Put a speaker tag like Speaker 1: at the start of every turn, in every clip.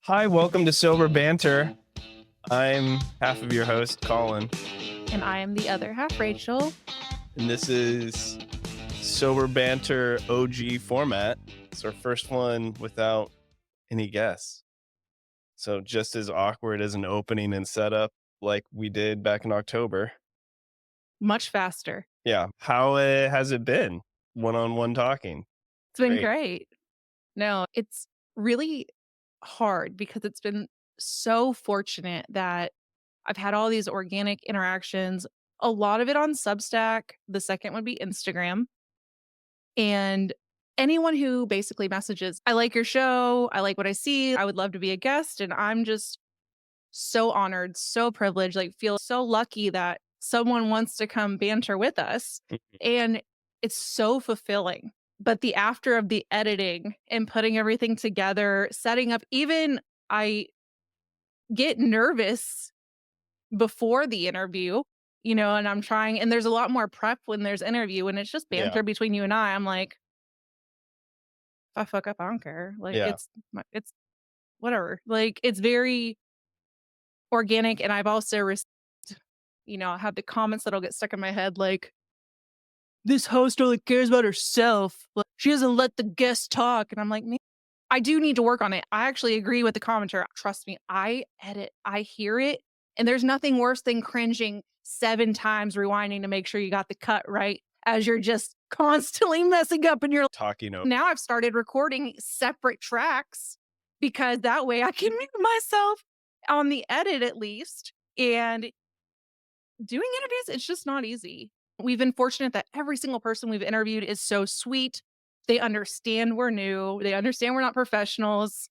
Speaker 1: Hi, welcome to Sober Banter. I'm half of your host, Colin.
Speaker 2: And I am the other half, Rachel.
Speaker 1: And this is Sober Banter OG format. It's our first one without any guests. So just as awkward as an opening and setup like we did back in October.
Speaker 2: Much faster.
Speaker 1: Yeah. How has it been? One-on-one talking.
Speaker 2: It's been great. No, it's really hard because it's been so fortunate that I've had all these organic interactions, a lot of it on Substack. The second would be Instagram. And anyone who basically messages, I like your show. I like what I see. I would love to be a guest. And I'm just so honored, so privileged, like feel so lucky that someone wants to come banter with us. And it's so fulfilling. But the after of the editing and putting everything together, setting up, even I get nervous before the interview, and I'm trying, and there's a lot more prep when there's interview and it's just banter between you and I. I'm like, if I fuck up, I don't care. Like it's whatever. Like it's very organic. And I've also I have the comments that'll get stuck in my head like, this host only cares about herself. Like, she doesn't let the guests talk. And I'm like, man, I do need to work on it. I actually agree with the commenter. Trust me, I edit, I hear it. And there's nothing worse than cringing 7 times, rewinding to make sure you got the cut right as you're just constantly messing up and you're
Speaker 1: talking over.
Speaker 2: Now I've started recording separate tracks because that way I can mute myself on the edit at least. And doing interviews, it's just not easy. We've been fortunate that every single person we've interviewed is so sweet. They understand we're new. They understand we're not professionals.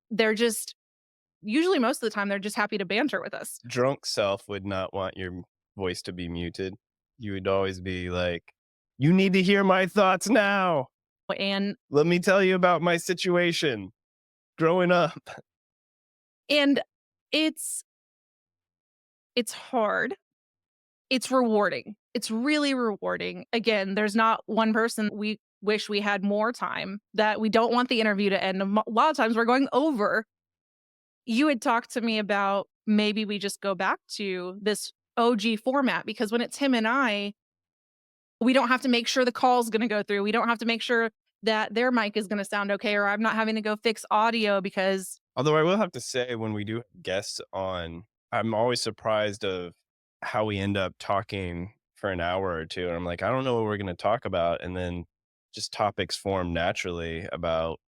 Speaker 2: They're just, usually most of the time, they're just happy to banter with us.
Speaker 1: Drunk self would not want your voice to be muted. You would always be like, you need to hear my thoughts now.
Speaker 2: And
Speaker 1: let me tell you about my situation growing up.
Speaker 2: And it's hard. It's rewarding. It's really rewarding. Again, there's not one person. We wish we had more time, that we don't want the interview to end. A lot of times we're going over. You had talked to me about maybe we just go back to this OG format, because when it's him and I, we don't have to make sure the call's going to go through. We don't have to make sure that their mic is going to sound okay, or I'm not having to go fix audio because.
Speaker 1: Although I will have to say, when we do have guests on, I'm always surprised of how we end up talking for an hour or two. And I'm like, I don't know what we're going to talk about. And then just topics form naturally about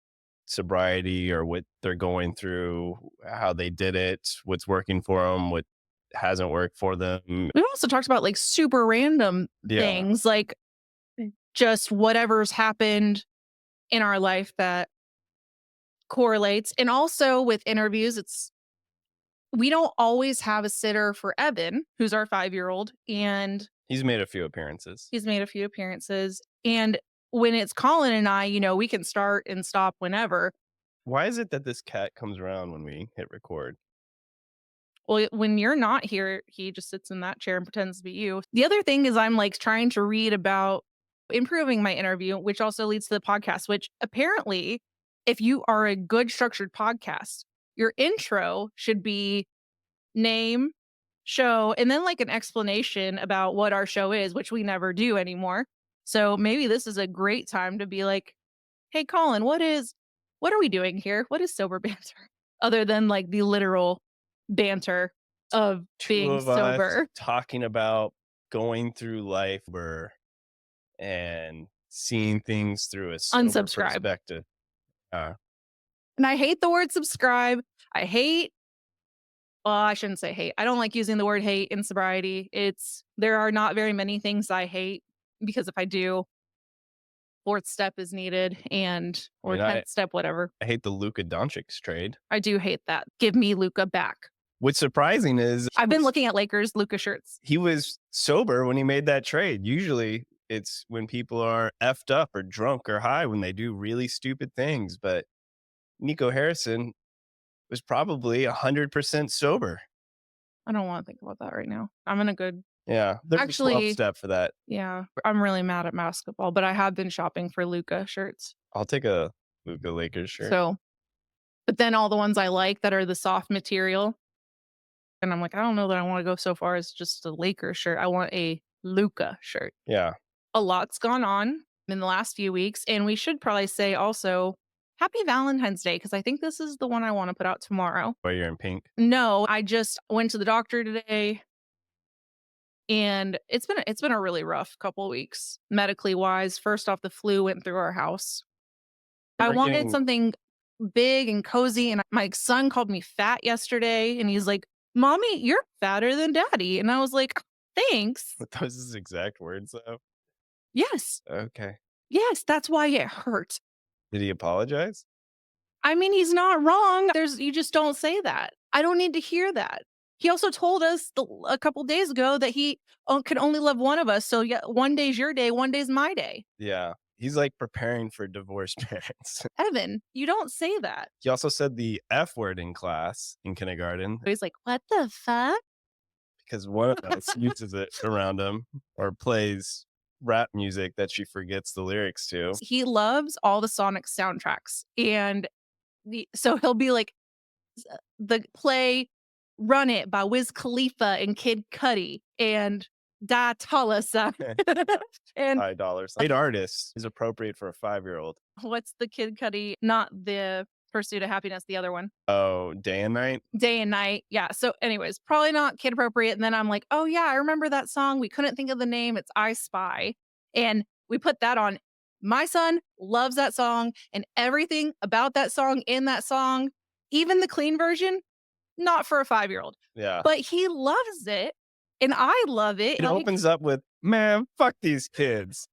Speaker 1: sobriety or what they're going through, how they did it, what's working for them, what hasn't worked for them.
Speaker 2: We've also talked about like super random things, like just whatever's happened in our life that correlates. And also with interviews, we don't always have a sitter for Evan, who's our 5-year-old, and
Speaker 1: he's made a few appearances.
Speaker 2: And when it's Colin and I, we can start and stop whenever.
Speaker 1: Why is it that this cat comes around when we hit record?
Speaker 2: Well, when you're not here, he just sits in that chair and pretends to be you. The other thing is I'm like trying to read about improving my interview, which also leads to the podcast, which apparently, if you are a good structured podcast, your intro should be name, show, and then like an explanation about what our show is, which we never do anymore. So maybe this is a great time to be like, hey, Colin, what are we doing here? What is sober banter? Other than like the literal banter of being sober.
Speaker 1: Talking about going through life and seeing things through a sober perspective.
Speaker 2: And I hate the word subscribe. Well, I shouldn't say hate. I don't like using the word hate in sobriety. There are not very many things I hate, because if I do, 4th step is needed, or 10th step, whatever.
Speaker 1: I hate the Luka Doncic trade.
Speaker 2: I do hate that. Give me Luka back.
Speaker 1: What's surprising is
Speaker 2: I've been looking at Lakers Luka shirts.
Speaker 1: He was sober when he made that trade. Usually it's when people are effed up or drunk or high when they do really stupid things. But Nico Harrison was probably 100% sober.
Speaker 2: I don't want to think about that right now. I'm in a good.
Speaker 1: Yeah, there's
Speaker 2: actually
Speaker 1: a 12 step for that.
Speaker 2: Yeah, I'm really mad at basketball, but I have been shopping for Luka shirts.
Speaker 1: I'll take a Luka Lakers shirt.
Speaker 2: So But then all the ones I like that are the soft material, and I'm like, I don't know that I wanna go so far as just a Lakers shirt. I want a Luka shirt.
Speaker 1: Yeah.
Speaker 2: A lot's gone on in the last few weeks, and we should probably say also happy Valentine's Day because I think this is the one I wanna put out tomorrow.
Speaker 1: Where you're in pink.
Speaker 2: No, I just went to the doctor today, and it's been a really rough couple weeks medically wise. First off, the flu went through our house. I
Speaker 1: We're
Speaker 2: wanted
Speaker 1: getting
Speaker 2: something big and cozy, and my son called me fat yesterday, and he's like, "Mommy, you're fatter than daddy." And I was like, "Thanks."
Speaker 1: with those his exact words though.
Speaker 2: Yes.
Speaker 1: Okay.
Speaker 2: Yes, that's why it hurt.
Speaker 1: Did he apologize?
Speaker 2: I mean, he's not wrong. You just don't say that. I don't need to hear that. He also told us a couple days ago that he could only love one of us. So yeah, one day's your day, one day's my day.
Speaker 1: Yeah. He's like preparing for divorced parents.
Speaker 2: Evan, you don't say that.
Speaker 1: He also said the F word in class in kindergarten
Speaker 2: He's like, what the fuck?
Speaker 1: because one of us uses it around him or plays rap music that she forgets the lyrics to.
Speaker 2: He loves all the Sonic soundtracks, and so he'll be like, the play "Run It" by Wiz Khalifa and Kid Cudi, and "Da Talasa," and
Speaker 1: $5. Great artist is appropriate for a 5-year-old.
Speaker 2: what's the Kid Cudi? Not the Pursuit of Happiness, the other one.
Speaker 1: Oh, day and night?
Speaker 2: Day and Night. Yeah. So, anyways, probably not kid appropriate. And then I'm like, oh yeah, I remember that song. We couldn't think of the name. It's I Spy. And we put that on. My son loves that song and everything about that song in that song, even the clean version, not for a 5-year-old.
Speaker 1: Yeah.
Speaker 2: But he loves it. And I love it.
Speaker 1: It
Speaker 2: Like,
Speaker 1: opens up with, "Man, fuck these kids."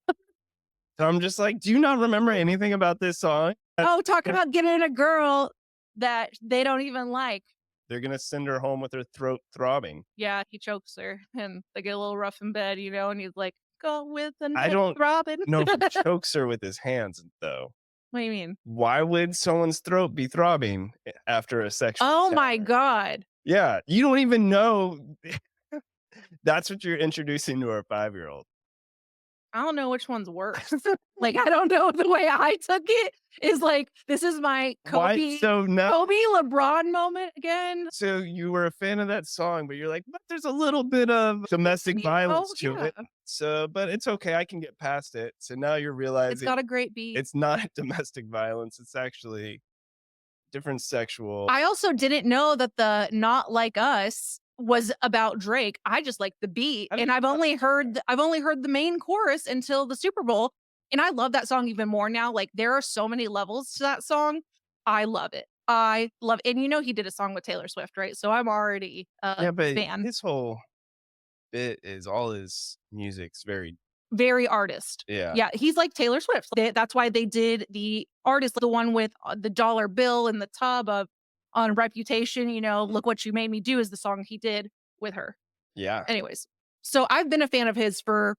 Speaker 1: So I'm just like, "Do you not remember anything about this song?"
Speaker 2: oh, talk about getting a girl that they don't even like.
Speaker 1: They're gonna send her home with her throat throbbing.
Speaker 2: Yeah, he chokes her and they get a little rough in bed, and he's like, "Go with the
Speaker 1: I
Speaker 2: night
Speaker 1: don't
Speaker 2: throbbing."
Speaker 1: know if he chokes her with his hands, though.
Speaker 2: What do you mean?
Speaker 1: Why would someone's throat be throbbing after a sexual
Speaker 2: Oh my
Speaker 1: encounter?
Speaker 2: god.
Speaker 1: Yeah, you don't even know that's what you're introducing to our 5-year-old.
Speaker 2: I don't know which one's worse. Like, I don't know, the way I took it is like, this is my
Speaker 1: Why so now
Speaker 2: Kobe LeBron moment again.
Speaker 1: so you were a fan of that song, but you're like, "But there's a little bit of domestic
Speaker 2: Oh,
Speaker 1: violence to
Speaker 2: yeah.
Speaker 1: it, so but it's okay, I can get past it." So now you're
Speaker 2: It's
Speaker 1: realizing
Speaker 2: got a great beat.
Speaker 1: it's not domestic violence, it's actually different sexual.
Speaker 2: I also didn't know that the Not Like Us was about Drake. I just like the beat,
Speaker 1: I
Speaker 2: and
Speaker 1: didn't know
Speaker 2: I've only heard the main chorus until the Super Bowl, and I love that song even more now. Like, there are so many levels to that song. I love it. I love and he did a song with Taylor Swift, right? So I'm already a
Speaker 1: yeah, but
Speaker 2: fan.
Speaker 1: his whole bit is all his music's very
Speaker 2: Very artist.
Speaker 1: yeah.
Speaker 2: Yeah, he's like Taylor Swift. That's why they did the artist, the one with, the dollar bill in the tub of on Reputation, "Look What You Made Me Do" is the song he did with her.
Speaker 1: Yeah.
Speaker 2: Anyways, so I've been a fan of his for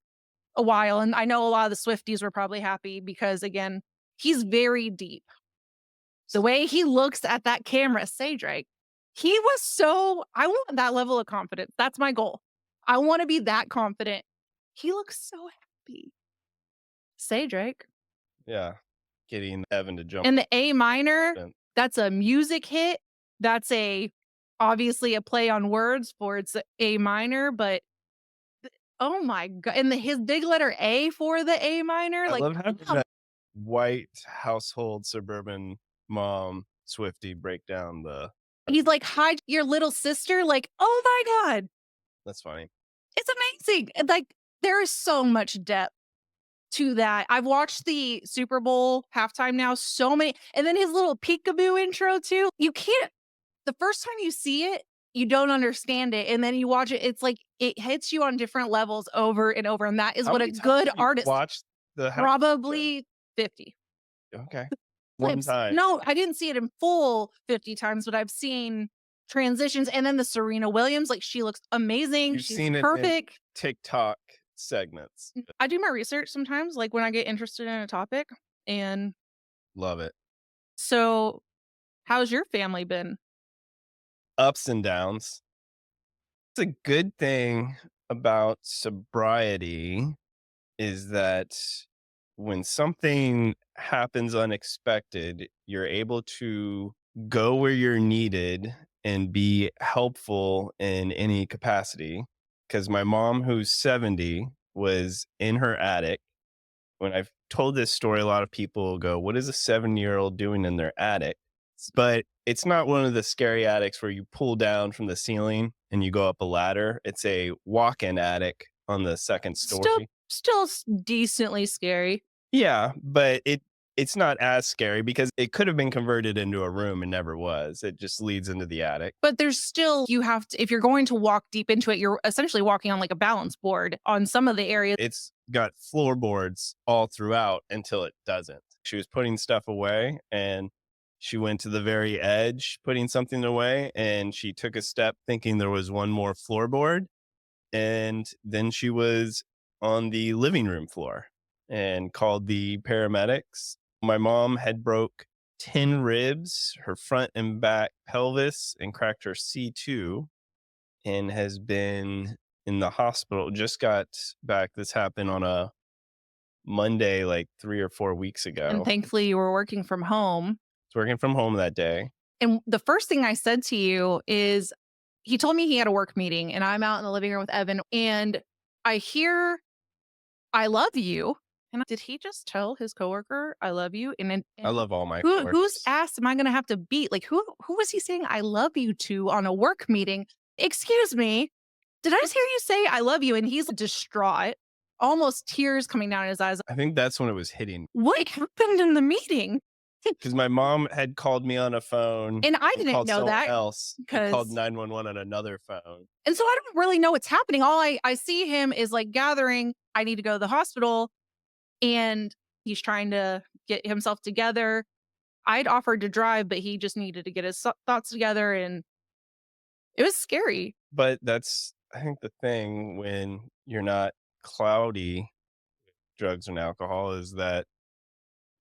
Speaker 2: a while, and I know a lot of the Swifties were probably happy because, again, he's very deep. The way he looks at that camera, say Drake, I want that level of confidence. That's my goal. I wanna be that confident. He looks so happy. Say Drake.
Speaker 1: Yeah. Getting Evan to jump
Speaker 2: And the A minor,
Speaker 1: in.
Speaker 2: that's a music hit. That's obviously a play on words for it's A minor, but oh my god! And his big letter A for the A minor,
Speaker 1: I
Speaker 2: like,
Speaker 1: love having
Speaker 2: damn.
Speaker 1: that white household suburban mom Swiftie break down the
Speaker 2: He's like, "Hi, your little sister." Like, oh my god,
Speaker 1: that's funny.
Speaker 2: it's amazing. And, like, there is so much depth to that. I've watched the Super Bowl halftime now, so many, and then his little peekaboo intro too. You can't the first time you see it, you don't understand it, and then you watch it, it's like it hits you on different levels over and over, and that is
Speaker 1: How
Speaker 2: what a
Speaker 1: many times
Speaker 2: good
Speaker 1: have you
Speaker 2: artist
Speaker 1: watched the half show?
Speaker 2: probably 50
Speaker 1: Okay. One
Speaker 2: clips.
Speaker 1: time.
Speaker 2: No, I didn't see it in full 50 times, but I've seen transitions, and then the Serena Williams, like, she looks amazing,
Speaker 1: You've
Speaker 2: she's
Speaker 1: seen it in
Speaker 2: perfect.
Speaker 1: TikTok segments.
Speaker 2: I do my research sometimes, like, when I get interested in a topic, and
Speaker 1: Love it.
Speaker 2: so how's your family been?
Speaker 1: Ups and downs. It's a good thing about sobriety is that when something happens unexpected, you're able to go where you're needed and be helpful in any capacity. Because my mom, who's 70, was in her attic. When I've told this story, a lot of people go, "What is a 70-year-old doing in their attic?" But it's not one of the scary attics where you pull down from the ceiling and you go up a ladder. It's a walk-in attic on the second
Speaker 2: Still
Speaker 1: story.
Speaker 2: decently scary,
Speaker 1: Yeah, but it's not as scary because it could have been converted into a room and never was. It just leads into the attic.
Speaker 2: but there's still you have to if you're going to walk deep into it, you're essentially walking on, like, a balance board on some of the areas.
Speaker 1: It's got floorboards all throughout until it doesn't. She was putting stuff away and she went to the very edge putting something away and she took a step thinking there was one more floorboard, and then she was on the living room floor and called the paramedics. My mom had broke 10 ribs, her front and back pelvis, and cracked her C2, and has been in the hospital. Just got back. This happened on a Monday, like 3 or 4 weeks
Speaker 2: And
Speaker 1: ago.
Speaker 2: thankfully, you were working from home.
Speaker 1: Was working from home that day.
Speaker 2: And the first thing I said to you is he told me he had a work meeting, and I'm out in the living room with Evan, and I hear, "I love you." And did he just tell his coworker, "I love you"? And then
Speaker 1: I love all my
Speaker 2: whose
Speaker 1: coworkers.
Speaker 2: ass am I gonna have to beat? Like, who was he saying "I love you" to on a work meeting? Excuse me, did I just hear you say "I love you"? And he's distraught, almost tears coming down his eyes.
Speaker 1: I think that's when it was hitting
Speaker 2: What happened in the meeting?
Speaker 1: because my mom had called me on a phone
Speaker 2: And I
Speaker 1: and
Speaker 2: didn't
Speaker 1: called
Speaker 2: know
Speaker 1: someone
Speaker 2: that
Speaker 1: else and called
Speaker 2: because
Speaker 1: 911 on another phone.
Speaker 2: and so I don't really know what's happening. All I see him is, like, gathering, "I need to go to the hospital," and he's trying to get himself together. I'd offered to drive, but he just needed to get his thoughts together, and it was scary.
Speaker 1: But that's, I think, the thing when you're not cloudy, drugs and alcohol, is that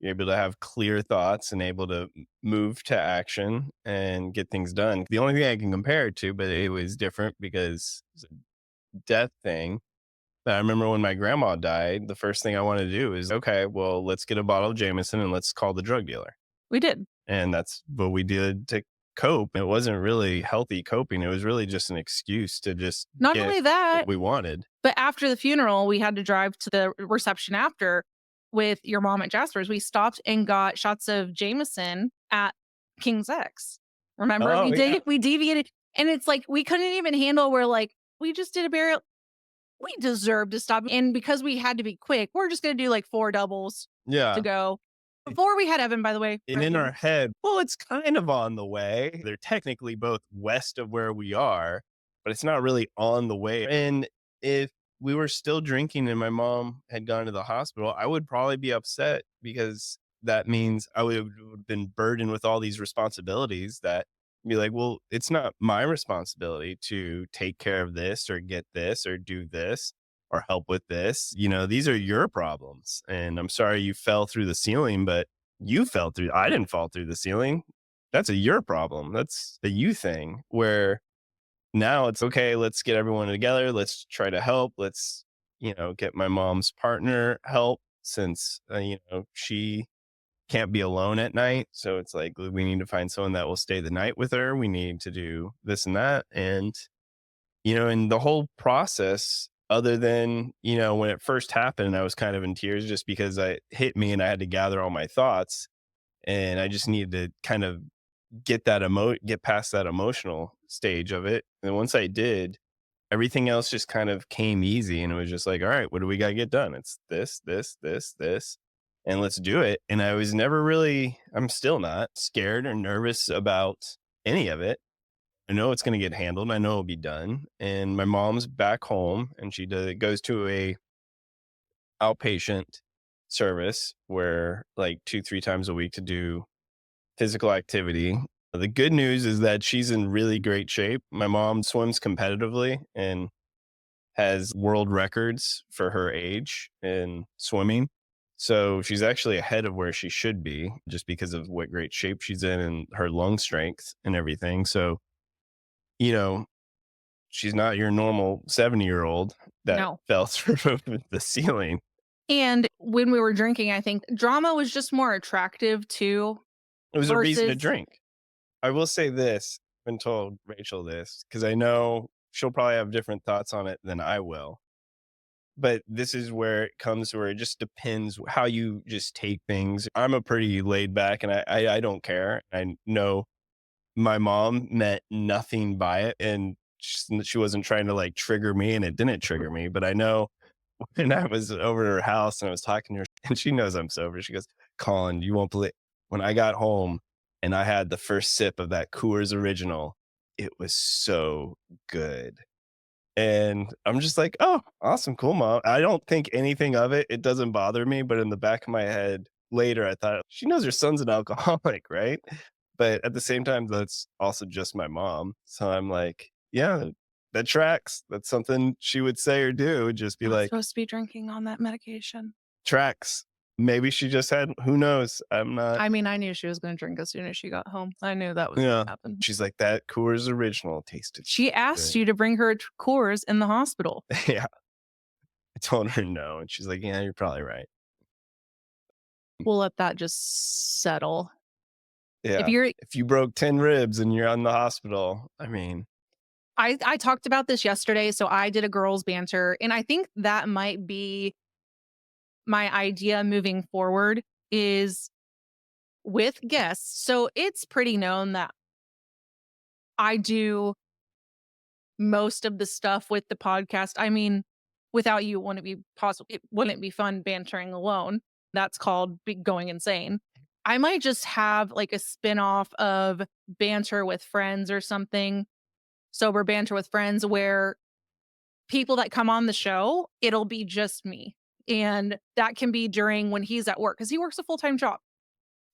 Speaker 1: you're able to have clear thoughts and able to move to action and get things done. The only thing I can compare it to, but it was different because it's a death thing. I remember when my grandma died, the first thing I wanted to do is, okay, well, let's get a bottle of Jameson and let's call the drug dealer.
Speaker 2: We did.
Speaker 1: And that's what we did to cope. It wasn't really healthy coping. It was really just an excuse to just
Speaker 2: Not
Speaker 1: get
Speaker 2: only
Speaker 1: what
Speaker 2: that,
Speaker 1: we wanted.
Speaker 2: but after the funeral, we had to drive to the reception after with your mom at Jasper's. We stopped and got shots of Jameson at King's X. Remember?
Speaker 1: Oh, yeah.
Speaker 2: We deviated, and it's like we couldn't even handle we're like, "We just did a burial. We deserve to stop." And because we had to be quick, we're just gonna do, like, 4 doubles to
Speaker 1: Yeah.
Speaker 2: go. Before we had Evan, by the way,
Speaker 1: And in our head, well, it's kind of on the way. They're technically both west of where we are, but it's not really on the way. And if we were still drinking and my mom had gone to the hospital, I would probably be upset because that means I would have been burdened with all these responsibilities that be like, well, it's not my responsibility to take care of this or get this or do this or help with this. These are your problems. And I'm sorry you fell through the ceiling, but you fell through. I didn't fall through the ceiling. That's a your problem. That's a you thing where now it's okay. Let's get everyone together. Let's try to help. Let's, get my mom's partner help since, she can't be alone at night. So it's like, we need to find someone that will stay the night with her. We need to do this and that. And and the whole process, other than, when it first happened, I was kind of in tears just because it hit me and I had to gather all my thoughts. And I just needed to kind of get past that emotional stage of it. And once I did, everything else just kind of came easy. And it was just like, all right, what do we got to get done? It's this, this, this, this, and let's do it. And I was never really, I'm still not scared or nervous about any of it. I know it's going to get handled. I know it'll be done. And my mom's back home, and she goes to a outpatient service where like 2, 3 times a week to do physical activity. The good news is that she's in really great shape. My mom swims competitively and has world records for her age in swimming. So she's actually ahead of where she should be just because of what great shape she's in and her lung strength and everything. So, you know, she's not your normal 70-year-old that
Speaker 2: no.
Speaker 1: fell through the ceiling.
Speaker 2: And when we were drinking, I think drama was just more attractive too
Speaker 1: It was a reason to
Speaker 2: versus
Speaker 1: drink. I will say this, I've been told Rachel this, because I know she'll probably have different thoughts on it than I will. But this is where it comes where it just depends how you just take things. I'm a pretty laid back and I don't care. I know my mom meant nothing by it, and she wasn't trying to like trigger me, and it didn't trigger me. But I know when I was over at her house and I was talking to her, and she knows I'm sober. She goes, "Colin, you won't believe when I got home and I had the first sip of that Coors Original. It was so good." And I'm just like, "Oh, awesome, cool, mom." I don't think anything of it. It doesn't bother me, but in the back of my head later, I thought, "She knows her son's an alcoholic, right?" But at the same time, that's also just my mom. So I'm like, "Yeah, that tracks. That's something she would say or do." Just be
Speaker 2: Not
Speaker 1: like,
Speaker 2: supposed to be drinking on that medication.
Speaker 1: "Tracks." Maybe she just had who knows? I'm not.
Speaker 2: I mean, I knew she was gonna drink as soon as she got home. I knew that was
Speaker 1: Yeah.
Speaker 2: gonna happen.
Speaker 1: She's like, "That Coors Original tasted so
Speaker 2: She asked
Speaker 1: good."
Speaker 2: you to bring her to Coors in the hospital.
Speaker 1: Yeah. I told her no, and she's like, "Yeah, you're probably right."
Speaker 2: We'll let that just settle. If
Speaker 1: Yeah.
Speaker 2: you're
Speaker 1: If you broke 10 ribs and you're on the hospital, I mean,
Speaker 2: I talked about this yesterday, so I did a girls banter, and I think that might be my idea moving forward is with guests. So it's pretty known that I do most of the stuff with the podcast. I mean, without you, it wouldn't be possible. It wouldn't be fun bantering alone. That's called going insane. I might just have like a spin-off of banter with friends or something, sober banter with friends, where people that come on the show, it'll be just me. And that can be during when he's at work because he works a full-time job.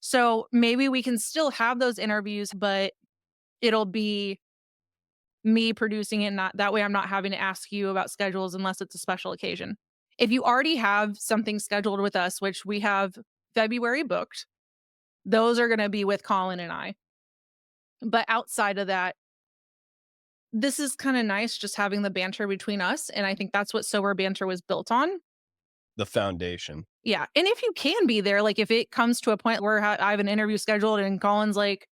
Speaker 2: So maybe we can still have those interviews, but it'll be me producing it. Not that way, I'm not having to ask you about schedules unless it's a special occasion. If you already have something scheduled with us, which we have February booked, those are going to be with Colin and I. But outside of that, this is kind of nice just having the banter between us. And I think that's what Sober Banter was built on.
Speaker 1: the foundation.
Speaker 2: Yeah. And if you can be there, like if it comes to a point where I have an interview scheduled and Colin's like,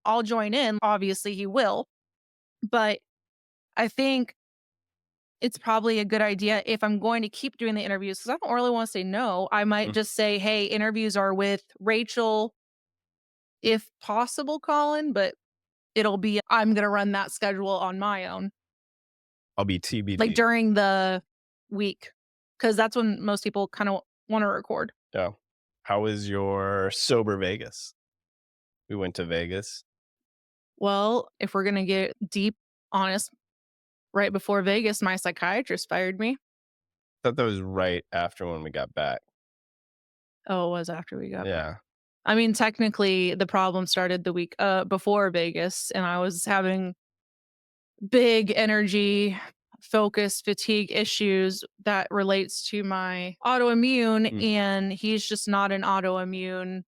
Speaker 2: I'll join in, obviously he will. But I think it's probably a good idea if I'm going to keep doing the interviews because I don't really want to say no. I might
Speaker 1: Mm,
Speaker 2: just say, hey, interviews are with Rachel, if possible, Colin, but it'll be, I'm going to run that schedule on my own,
Speaker 1: I'll be
Speaker 2: like
Speaker 1: TBD.
Speaker 2: during the week, because that's when most people kind of want to record.
Speaker 1: Yeah. How was your sober Vegas? We went to Vegas.
Speaker 2: Well, if we're going to get deep, honest, right before Vegas, my psychiatrist fired me.
Speaker 1: Thought that was right after when we got back.
Speaker 2: Oh, it was after we got back.
Speaker 1: Yeah.
Speaker 2: I mean, technically, the problem started the week before Vegas, and I was having big energy, focus, fatigue issues that relates to my autoimmune,
Speaker 1: Mm,
Speaker 2: and he's just not an autoimmune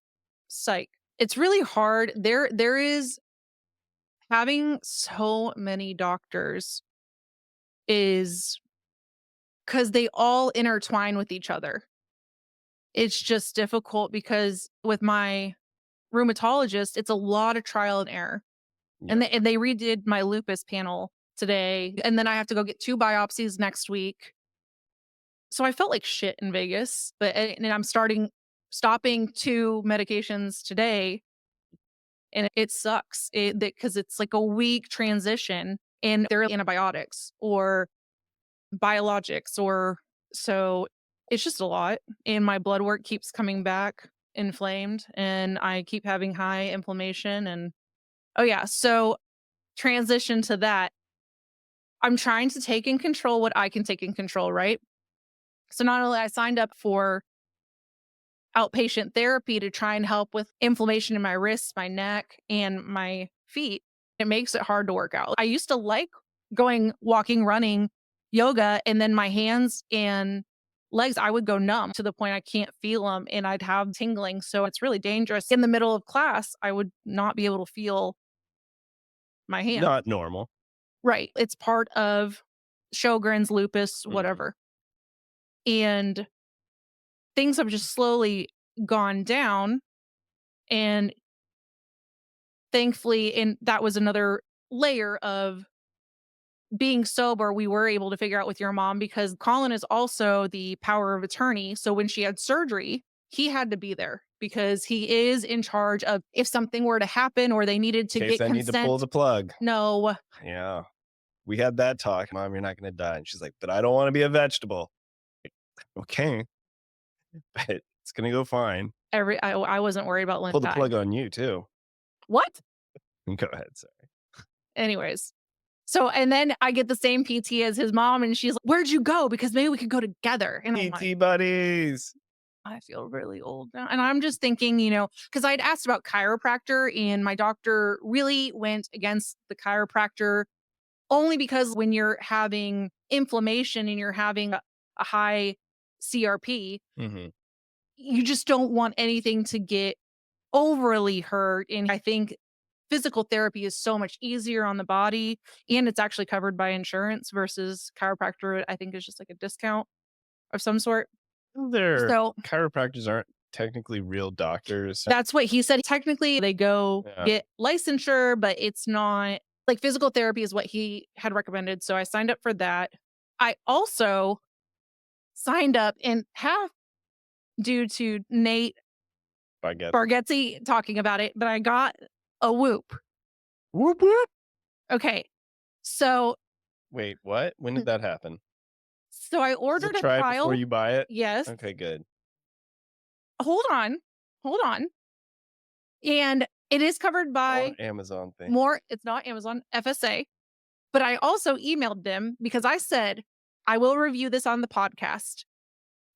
Speaker 2: psych. It's really hard. There is having so many doctors is because they all intertwine with each other. It's just difficult because with my rheumatologist, it's a lot of trial and error.
Speaker 1: yeah.
Speaker 2: And they redid my lupus panel today, and then I have to go get 2 biopsies next week. So I felt like shit in Vegas, but and I'm stopping 2 medications today, and it sucks. Because it's like a week transition, and they're antibiotics or biologics or so it's just a lot, and my blood work keeps coming back inflamed, and I keep having high inflammation and oh, yeah, so transition to that, I'm trying to take in control what I can take in control, right? So not only I signed up for outpatient therapy to try and help with inflammation in my wrists, my neck, and my feet. It makes it hard to work out. I used to like going walking, running, yoga, and then my hands and legs, I would go numb to the point I can't feel them and I'd have tingling. So it's really dangerous. In the middle of class, I would not be able to feel my hand.
Speaker 1: Not normal.
Speaker 2: Right. It's part of Sjogren's, lupus,
Speaker 1: Mhm.
Speaker 2: whatever. And things have just slowly gone down. And thankfully, and that was another layer of being sober, we were able to figure out with your mom because Colin is also the power of attorney. So when she had surgery, he had to be there because he is in charge of if something were to happen or they needed to
Speaker 1: In case
Speaker 2: get
Speaker 1: I need to pull
Speaker 2: consent.
Speaker 1: the plug.
Speaker 2: No,
Speaker 1: Yeah. We had that talk. Mom, you're not gonna die. And she's like, but I don't want to be a vegetable. Okay, but it's gonna go fine.
Speaker 2: I wasn't worried about Lynn
Speaker 1: Pull the
Speaker 2: dying.
Speaker 1: plug on you too.
Speaker 2: What?
Speaker 1: Go ahead, sorry.
Speaker 2: Anyways. So, and then I get the same PT as his mom, and she's like, "Where'd you go? Because maybe we could go together." And I'm like,
Speaker 1: PT buddies.
Speaker 2: I feel really old now. And I'm just thinking, because I'd asked about chiropractor, and my doctor really went against the chiropractor only because when you're having inflammation and you're having a high CRP,
Speaker 1: Mhm.
Speaker 2: you just don't want anything to get overly hurt. And I think physical therapy is so much easier on the body and it's actually covered by insurance versus chiropractor, I think is just like a discount of some sort.
Speaker 1: Their
Speaker 2: So
Speaker 1: chiropractors aren't technically real doctors.
Speaker 2: that's what he said. Technically, they go
Speaker 1: Yeah.
Speaker 2: get licensure, but it's not like physical therapy is what he had recommended. So I signed up for that. I also signed up and half due to Nate
Speaker 1: Baguette.
Speaker 2: Bargatze talking about it, but I got a Whoop.
Speaker 1: Whoop whoop.
Speaker 2: Okay. So
Speaker 1: Wait, what? When did that happen?
Speaker 2: I
Speaker 1: Is it
Speaker 2: ordered a
Speaker 1: try it before
Speaker 2: trial.
Speaker 1: you buy it?
Speaker 2: Yes.
Speaker 1: Okay, good.
Speaker 2: Hold on. Hold on. And it is covered by
Speaker 1: More Amazon thing.
Speaker 2: it's not Amazon, FSA. But I also emailed them because I said, I will review this on the podcast.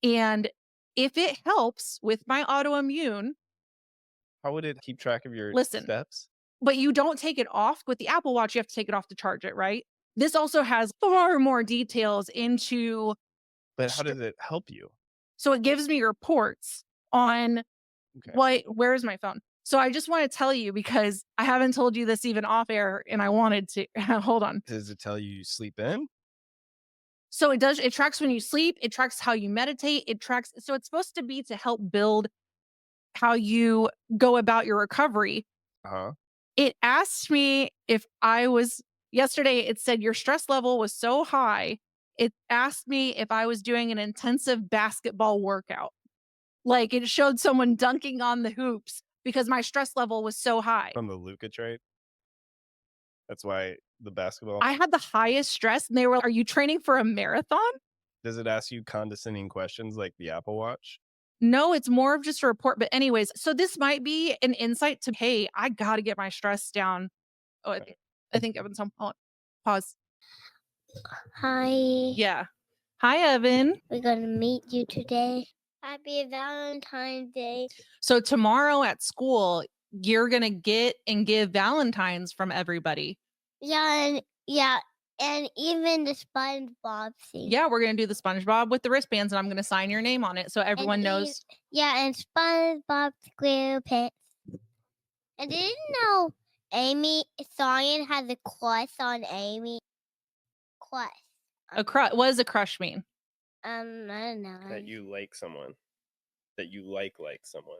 Speaker 2: And if it helps with my autoimmune,
Speaker 1: How would it keep track of your
Speaker 2: listen,
Speaker 1: steps?
Speaker 2: but you don't take it off with the Apple Watch. You have to take it off to charge it, right? This also has far more details into,
Speaker 1: But how does it help you?
Speaker 2: so it gives me reports on
Speaker 1: Okay.
Speaker 2: where's my phone? So I just want to tell you because I haven't told you this even off air and I wanted to. Hold on.
Speaker 1: Does it tell you sleep in?
Speaker 2: So it tracks when you sleep, it tracks how you meditate, so it's supposed to be to help build how you go about your recovery.
Speaker 1: Uh-huh.
Speaker 2: It asked me if I was yesterday it said your stress level was so high. It asked me if I was doing an intensive basketball workout. Like it showed someone dunking on the hoops because my stress level was so high.
Speaker 1: From the Luca trait? That's why the basketball.
Speaker 2: I had the highest stress and they were, "Are you training for a marathon?"
Speaker 1: Does it ask you condescending questions like the Apple Watch?
Speaker 2: No, it's more of just a report. But anyways, so this might be an insight to, hey, I got to get my stress down. Oh, I think Evan's home. Hold on. Pause.
Speaker 3: Hi.
Speaker 2: Yeah. Hi, Evan.
Speaker 3: We're gonna meet you today. Happy Valentine's Day.
Speaker 2: So tomorrow at school, you're going to get and give Valentines from everybody.
Speaker 3: Yeah, and even the SpongeBob thing.
Speaker 2: Yeah, we're going to do the SpongeBob with the wristbands and I'm going to sign your name on it so everyone knows.
Speaker 3: And SpongeBob SquarePants. And did you know Amy Scion has a crush on Amy? Crush.
Speaker 2: What does a crush mean?
Speaker 3: I don't know.
Speaker 1: That you like someone. That you like someone.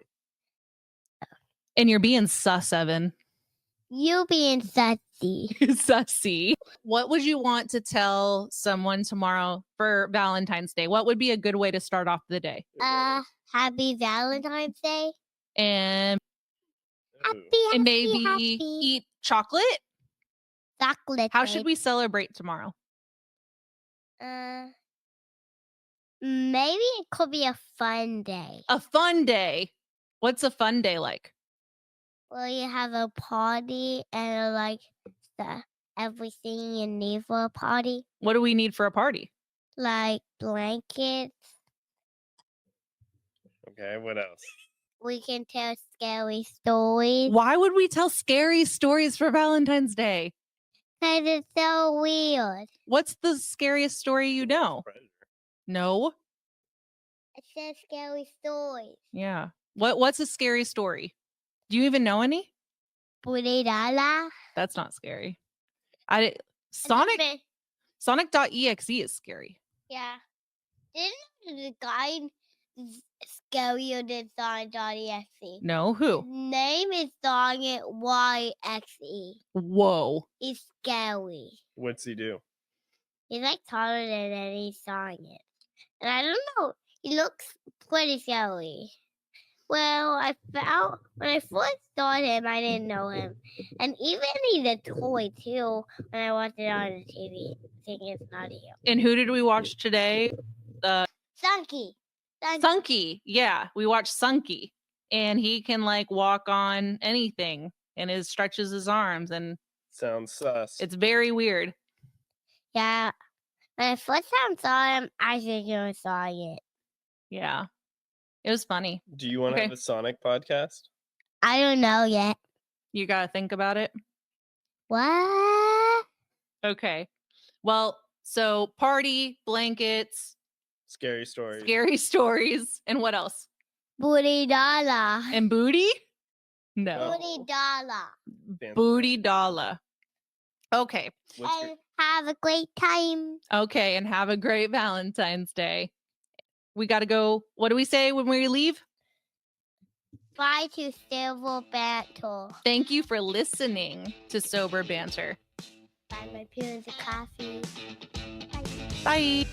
Speaker 2: And you're being sus, Evan.
Speaker 3: You being sassy.
Speaker 2: Sussy. What would you want to tell someone tomorrow for Valentine's Day? What would be a good way to start off the day?
Speaker 3: Happy Valentine's Day.
Speaker 2: And
Speaker 3: Happy,
Speaker 2: maybe
Speaker 3: happy.
Speaker 2: eat chocolate?
Speaker 3: Chocolate.
Speaker 2: How should we celebrate tomorrow?
Speaker 3: Maybe it could be a fun day.
Speaker 2: A fun day. What's a fun day like?
Speaker 3: Well, you have a party and like everything you need for a party,
Speaker 2: What do we need for a party?
Speaker 3: like blankets.
Speaker 1: Okay, what else?
Speaker 3: We can tell scary stories.
Speaker 2: Why would we tell scary stories for Valentine's Day?
Speaker 3: Because it's so weird.
Speaker 2: What's the scariest story you know?
Speaker 1: Predator.
Speaker 2: No.
Speaker 3: It says scary stories.
Speaker 2: Yeah. What's a scary story? Do you even know any?
Speaker 3: Bulidala.
Speaker 2: That's not scary. Sonic.exe is scary.
Speaker 3: Yeah. Didn't the guy scarier than Sonic.exe.
Speaker 2: No,
Speaker 3: His
Speaker 2: who?
Speaker 3: name is Sonic.exe.
Speaker 2: Whoa.
Speaker 3: He's scary.
Speaker 1: What's he do?
Speaker 3: He's like taller than any Sonic. And I don't know, he looks pretty scary. Well, when I first saw him, I didn't know him. And even he's a toy too when I watched it on the TV. Thinking it's not him.
Speaker 2: And who did we watch today?
Speaker 3: Sunky.
Speaker 2: Sunky. Yeah, we watched Sunky. And he can like walk on anything and stretches his arms, and
Speaker 1: Sounds sus.
Speaker 2: it's very weird.
Speaker 3: Yeah. When I first time saw him, I think it was Sonic.
Speaker 2: Yeah. It was funny.
Speaker 1: Do you want to
Speaker 2: Okay.
Speaker 1: have a Sonic podcast?
Speaker 3: I don't know yet.
Speaker 2: You got to think about it.
Speaker 3: What?
Speaker 2: Okay. Well, so party, blankets,
Speaker 1: Scary stories.
Speaker 2: scary stories, and what else?
Speaker 3: Booty dollar.
Speaker 2: And booty? No.
Speaker 3: Booty dollar.
Speaker 2: Booty dollar. Okay.
Speaker 1: What's your-
Speaker 3: And have a great time.
Speaker 2: Okay. And have a great Valentine's Day. We got to go. What do we say when we leave?
Speaker 3: Bye to Silver Banter.
Speaker 2: Thank you for listening to Sober Banter.
Speaker 3: Buy my parents a coffee. Bye.
Speaker 2: Bye.